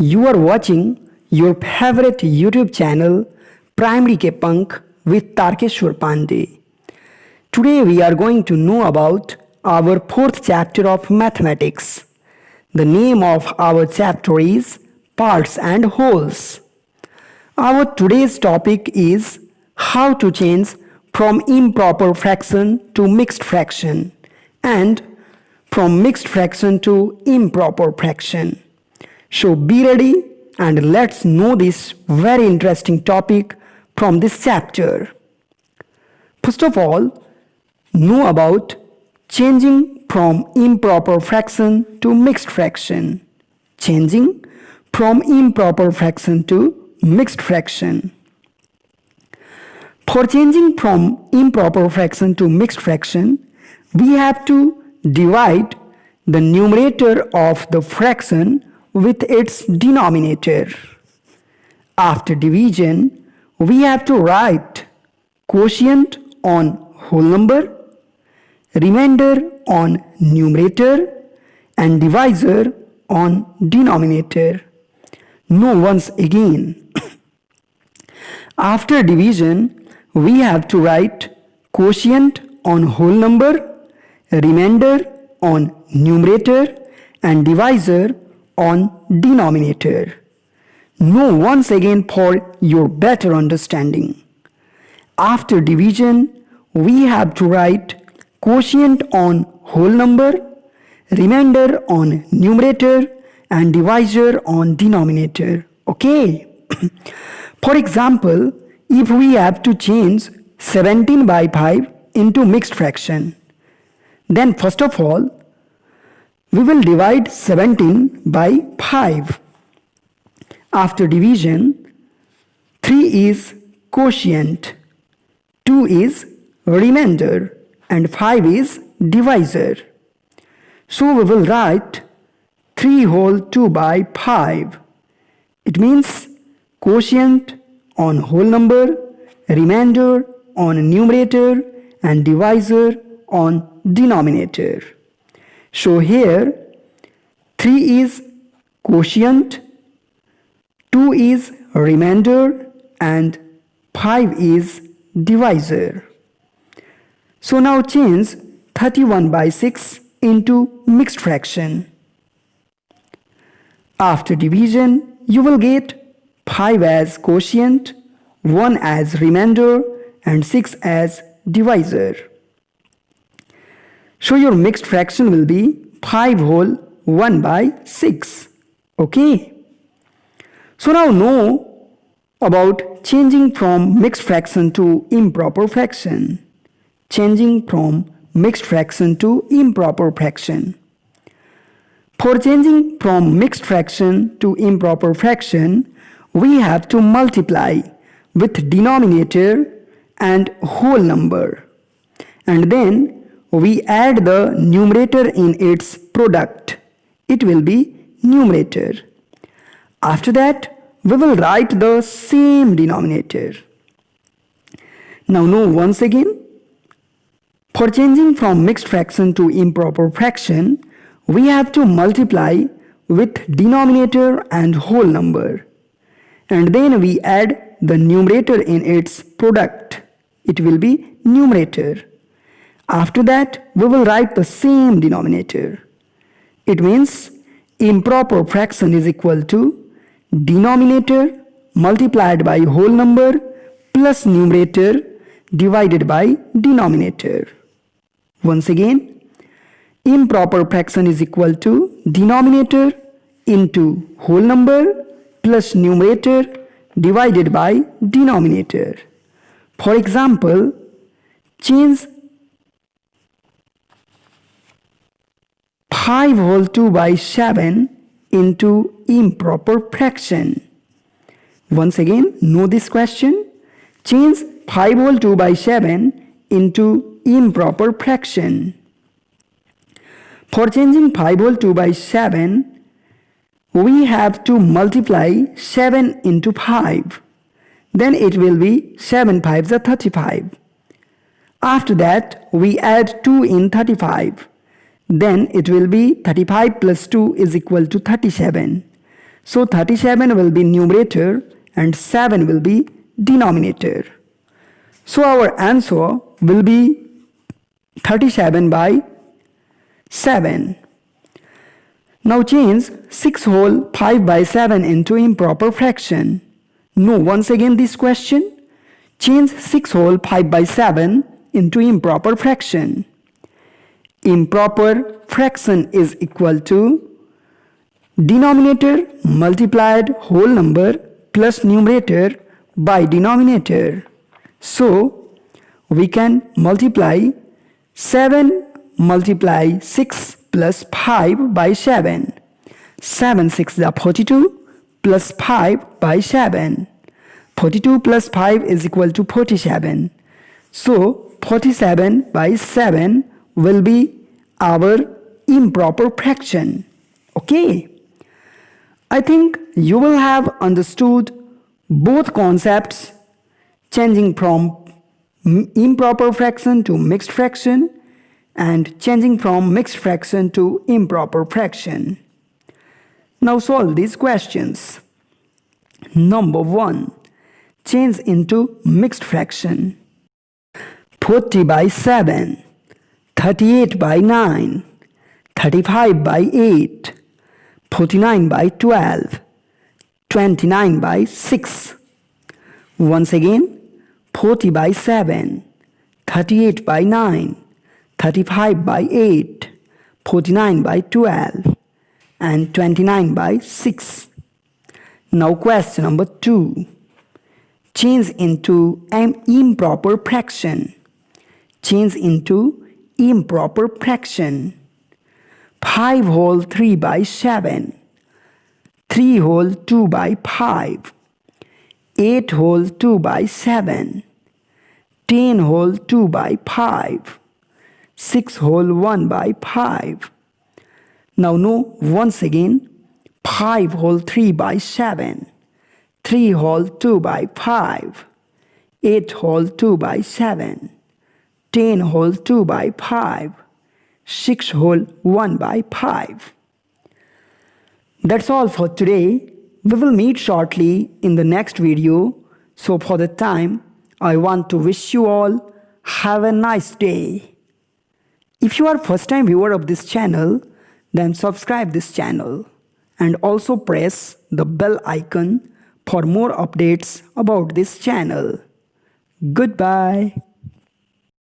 You are watching your favorite YouTube channel Primary Ke Pank with Tarkeshwar Pandey. Today we are going to know about our fourth chapter of mathematics. The name of our chapter is Parts and Wholes. Our today's topic is how to change from improper fraction to mixed fraction and from mixed fraction to improper fraction. So be ready and let's know this very interesting topic from this chapter. First of all, know about changing from improper fraction to mixed fraction. Changing from improper fraction to mixed fraction. For changing from improper fraction to mixed fraction, we have to divide the numerator of the fraction with its denominator. After division, we have to write quotient on whole number, remainder on numerator, and divisor on denominator. Now once again, after division, we have to write quotient on whole number, remainder on numerator, and divisor on denominator. Now once again for your better understanding. After division, we have to write quotient on whole number, remainder on numerator, and divisor on denominator. Okay? For example, if we have to change 17 by 5 into mixed fraction, then first of all, we will divide 17 by 5. After division, 3 is quotient, 2 is remainder, and 5 is divisor. So we will write 3 whole 2 by 5. It means quotient on whole number, remainder on numerator, and divisor on denominator. So here 3 is quotient, 2 is remainder, and 5 is divisor. So now change 31 by 6 into mixed fraction. After division, you will get 5 as quotient, 1 as remainder, and 6 as divisor. So your mixed fraction will be 5 whole 1 by 6. Okay. So now know about changing from mixed fraction to improper fraction. Changing from mixed fraction to improper fraction. For changing from mixed fraction to improper fraction, we have to multiply with denominator and whole number. And then we add the numerator in its product. It will be numerator. After that, we will write the same denominator. Now know once again, for changing from mixed fraction to improper fraction, we have to multiply with denominator and whole number. And then we add the numerator in its product. It will be numerator. After that, we will write the same denominator. It means improper fraction is equal to denominator multiplied by whole number plus numerator divided by denominator. Once again, improper fraction is equal to denominator into whole number plus numerator divided by denominator. For example, change 5 whole 2 by 7 into improper fraction. Once again, know this question. Change 5 whole 2 by 7 into improper fraction. For changing 5 whole 2 by 7, we have to multiply 7 into 5. Then it will be 7 5s are 35. After that, we add 2 in 35. Then it will be 35 plus 2 is equal to 37. So 37 will be numerator and 7 will be denominator. So our answer will be 37 by 7. Now change 6 whole 5 by 7 into improper fraction. No, once again this question. Change 6 whole 5 by 7 into improper fraction. Improper fraction is equal to denominator multiplied whole number plus numerator by denominator. So we can multiply 7 multiply 6 plus 5 by 7. 7 6 is 42 plus 5 by 7. 42 plus 5 is equal to 47. So 47 by 7 will be our improper fraction. Okay. I think you will have understood both concepts, changing from improper fraction to mixed fraction and changing from mixed fraction to improper fraction. Now solve these questions. Number 1. Change into mixed fraction. 40 by 7, 38 by 9, 35 by 8, 49 by 12, 29 by 6. Once again, 40 by 7, 38 by 9, 35 by 8, 49 by 12, and 29 by 6. Now question number 2. Change into an improper fraction. Change into improper fraction. 5 whole 3 by 7, 3 whole 2 by 5, 8 whole 2 by 7, 10 whole 2 by 5, 6 whole 1 by 5. Now know once again, 5 whole 3 by 7, 3 whole 2 by 5, 8 whole 2 by 7, 10 whole 2 by 5, 6 whole 1 by 5. That's all for today. We will meet shortly in the next video. So for the time, I want to wish you all have a nice day. If you are first time viewer of this channel, then subscribe this channel and also press the bell icon for more updates about this channel. Goodbye.